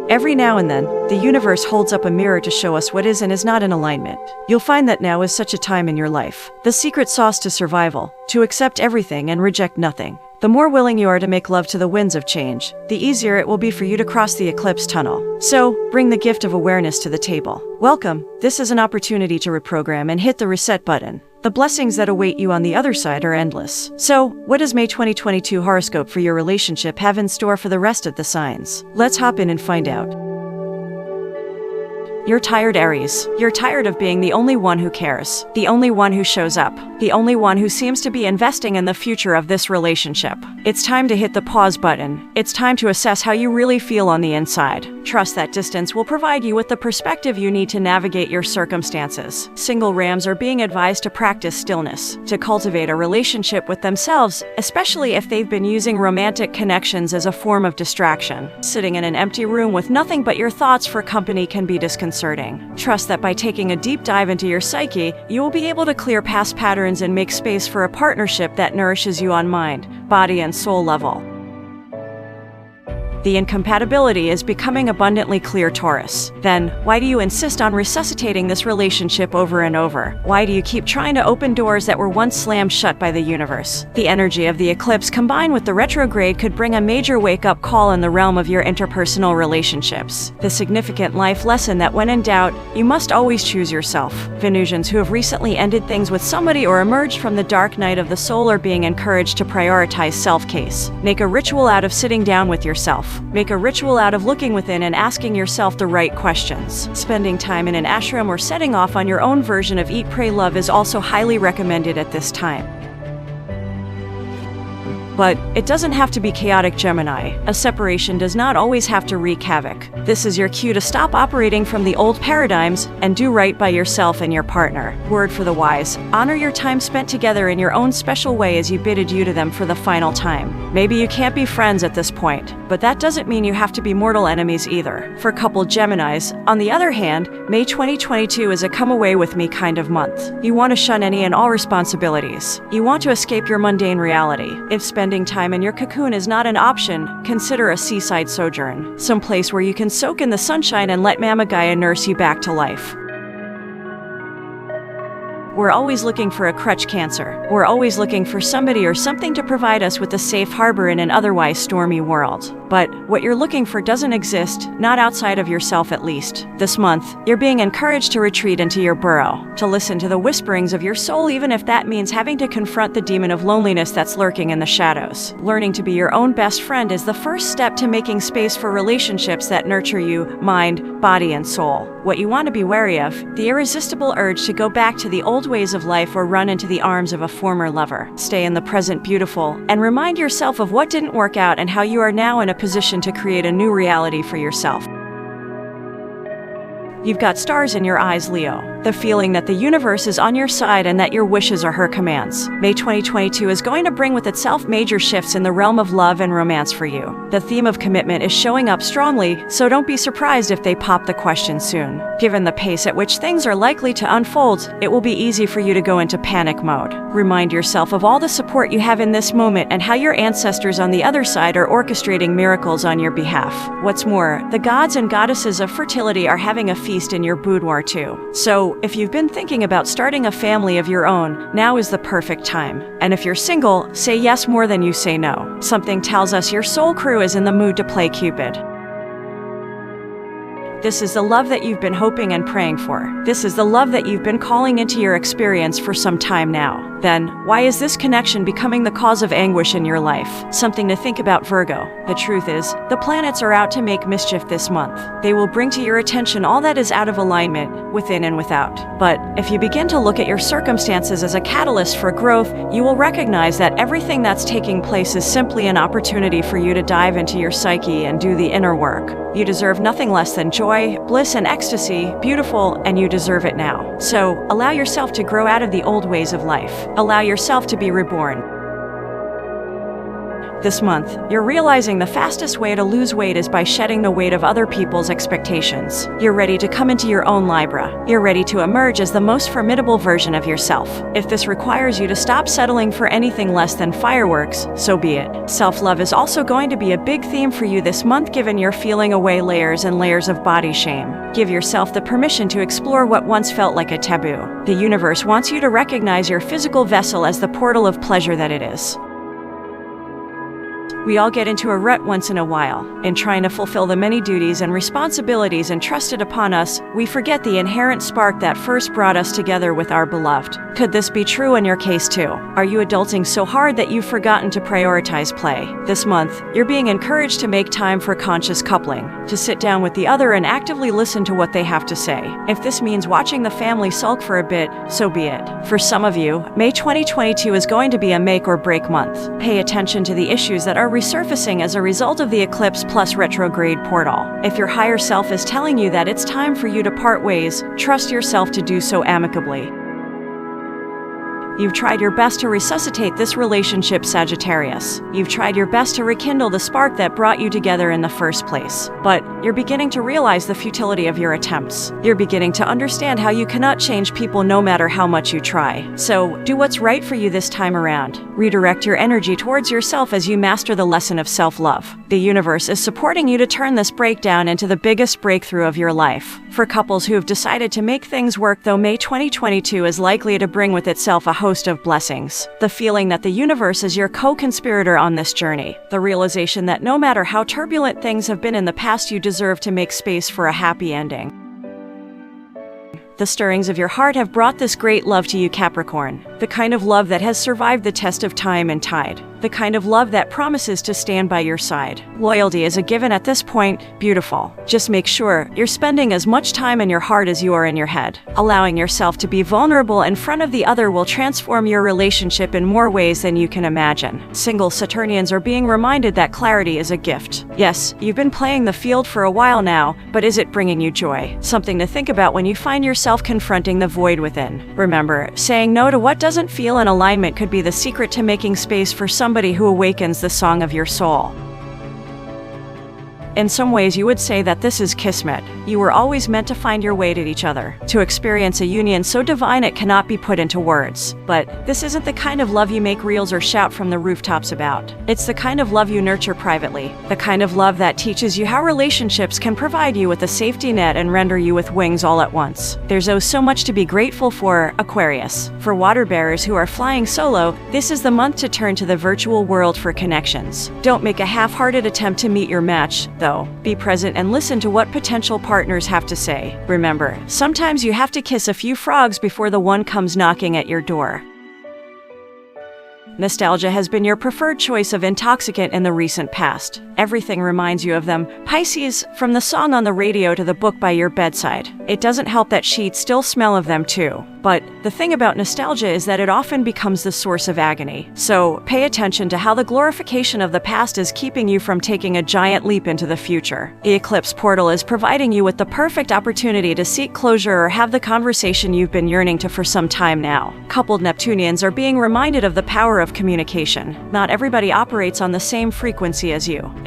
Every now and then, the universe holds up a mirror to show us what is and is not in alignment. You'll find that now is such a time in your life. The secret sauce to survival, to accept everything and reject nothing. The more willing you are to make love to the winds of change, the easier it will be for you to cross the eclipse tunnel. So, bring the gift of awareness to the table. Welcome. This is an opportunity to reprogram and hit the reset button. The blessings that await you on the other side are endless. So, what does May 2022 horoscope for your relationship have in store for the rest of the signs? Let's hop in and find out. You're tired, Aries. You're tired of being the only one who cares, the only one who shows up, the only one who seems to be investing in the future of this relationship. It's time to hit the pause button. It's time to assess how you really feel on the inside. Trust that distance will provide you with the perspective you need to navigate your circumstances. Single Rams are being advised to practice stillness, to cultivate a relationship with themselves, especially if they've been using romantic connections as a form of distraction. Sitting in an empty room with nothing but your thoughts for company can be disconcerting. Trust that by taking a deep dive into your psyche, you will be able to clear past patterns and make space for a partnership that nourishes you on mind, body, and soul level. The incompatibility is becoming abundantly clear, Taurus. Then, why do you insist on resuscitating this relationship over and over? Why do you keep trying to open doors that were once slammed shut by the universe? The energy of the eclipse combined with the retrograde could bring a major wake-up call in the realm of your interpersonal relationships. The significant life lesson that when in doubt, you must always choose yourself. Venusians who have recently ended things with somebody or emerged from the dark night of the soul are being encouraged to prioritize self-care. Make a ritual out of sitting down with yourself. Make a ritual out of looking within and asking yourself the right questions. Spending time in an ashram or setting off on your own version of Eat, Pray, Love is also highly recommended at this time. But it doesn't have to be chaotic, Gemini. A separation does not always have to wreak havoc. This is your cue to stop operating from the old paradigms and do right by yourself and your partner. Word for the wise: honor your time spent together in your own special way as you bid adieu to them for the final time. Maybe you can't be friends at this point, but that doesn't mean you have to be mortal enemies either. For coupled Geminis, on the other hand, May 2022 is a come away with me kind of month. You want to shun any and all responsibilities. You want to escape your mundane reality. If spending time in your cocoon is not an option, consider a seaside sojourn, someplace where you can soak in the sunshine and let Mama Gaia nurse you back to life. We're always looking for a crutch, Cancer. We're always looking for somebody or something to provide us with a safe harbor in an otherwise stormy world. But what you're looking for doesn't exist, not outside of yourself at least. This month, you're being encouraged to retreat into your burrow, to listen to the whisperings of your soul even if that means having to confront the demon of loneliness that's lurking in the shadows. Learning to be your own best friend is the first step to making space for relationships that nurture you, mind, body, and soul. What you want to be wary of: the irresistible urge to go back to the old ways of life or run into the arms of a former lover. Stay in the present, beautiful, and remind yourself of what didn't work out and how you are now in a position to create a new reality for yourself. You've got stars in your eyes, Leo. The feeling that the universe is on your side and that your wishes are her commands. May 2022 is going to bring with itself major shifts in the realm of love and romance for you. The theme of commitment is showing up strongly, so don't be surprised if they pop the question soon. Given the pace at which things are likely to unfold, it will be easy for you to go into panic mode. Remind yourself of all the support you have in this moment and how your ancestors on the other side are orchestrating miracles on your behalf. What's more, the gods and goddesses of fertility are having a feast in your boudoir too. So, if you've been thinking about starting a family of your own, now is the perfect time. And if you're single, say yes more than you say no. Something tells us your soul crew is in the mood to play Cupid. This is the love that you've been hoping and praying for. This is the love that you've been calling into your experience for some time now. Then, why is this connection becoming the cause of anguish in your life? Something to think about, Virgo. The truth is, the planets are out to make mischief this month. They will bring to your attention all that is out of alignment, within and without. But if you begin to look at your circumstances as a catalyst for growth, you will recognize that everything that's taking place is simply an opportunity for you to dive into your psyche and do the inner work. You deserve nothing less than joy, bliss, and ecstasy, beautiful, and you deserve it now. So, allow yourself to grow out of the old ways of life. Allow yourself to be reborn. This month, you're realizing the fastest way to lose weight is by shedding the weight of other people's expectations. You're ready to come into your own Libra. You're ready to emerge as the most formidable version of yourself. If this requires you to stop settling for anything less than fireworks, so be it. Self-love is also going to be a big theme for you this month, given you're feeling away layers and layers of body shame. Give yourself the permission to explore what once felt like a taboo. The universe wants you to recognize your physical vessel as the portal of pleasure that it is. We all get into a rut once in a while. In trying to fulfill the many duties and responsibilities entrusted upon us, we forget the inherent spark that first brought us together with our beloved. Could this be true in your case too? Are you adulting so hard that you've forgotten to prioritize play? This month, you're being encouraged to make time for conscious coupling, to sit down with the other and actively listen to what they have to say. If this means watching the family sulk for a bit, so be it. For some of you, May 2022 is going to be a make or break month. Pay attention to the issues that are resurfacing as a result of the eclipse plus retrograde portal. If your higher self is telling you that it's time for you to part ways, trust yourself to do so amicably. You've tried your best to resuscitate this relationship, Sagittarius. You've tried your best to rekindle the spark that brought you together in the first place. But you're beginning to realize the futility of your attempts. You're beginning to understand how you cannot change people no matter how much you try. So, do what's right for you this time around. Redirect your energy towards yourself as you master the lesson of self-love. The universe is supporting you to turn this breakdown into the biggest breakthrough of your life. For couples who have decided to make things work, though, May 2022 is likely to bring with itself a host of blessings. The feeling that the universe is your co-conspirator on this journey. The realization that no matter how turbulent things have been in the past, you deserve to make space for a happy ending. The stirrings of your heart have brought this great love to you, Capricorn. The kind of love that has survived the test of time and tide. The kind of love that promises to stand by your side. Loyalty is a given at this point. Beautiful. Just make sure you're spending as much time in your heart as you are in your head. Allowing yourself to be vulnerable in front of the other will transform your relationship in more ways than you can imagine. Single Saturnians are being reminded that clarity is a gift. Yes, you've been playing the field for a while now, but is it bringing you joy? Something to think about when you find yourself confronting the void within. Remember, saying no to what doesn't feel in alignment could be the secret to making space for somebody who awakens the song of your soul. In some ways, you would say that this is kismet. You were always meant to find your way to each other, to experience a union so divine it cannot be put into words. But this isn't the kind of love you make reels or shout from the rooftops about. It's the kind of love you nurture privately, the kind of love that teaches you how relationships can provide you with a safety net and render you with wings all at once. There's so much to be grateful for, Aquarius. For water bearers who are flying solo, this is the month to turn to the virtual world for connections. Don't make a half-hearted attempt to meet your match, though. Be present and listen to what potential partners have to say. Remember, sometimes you have to kiss a few frogs before the one comes knocking at your door. Nostalgia has been your preferred choice of intoxicant in the recent past. Everything reminds you of them. Pisces, from the song on the radio to the book by your bedside. It doesn't help that sheets still smell of them too. But the thing about nostalgia is that it often becomes the source of agony. So pay attention to how the glorification of the past is keeping you from taking a giant leap into the future. The eclipse portal is providing you with the perfect opportunity to seek closure or have the conversation you've been yearning to for some time now. Coupled Neptunians are being reminded of the power of communication. Not everybody operates on the same frequency as you.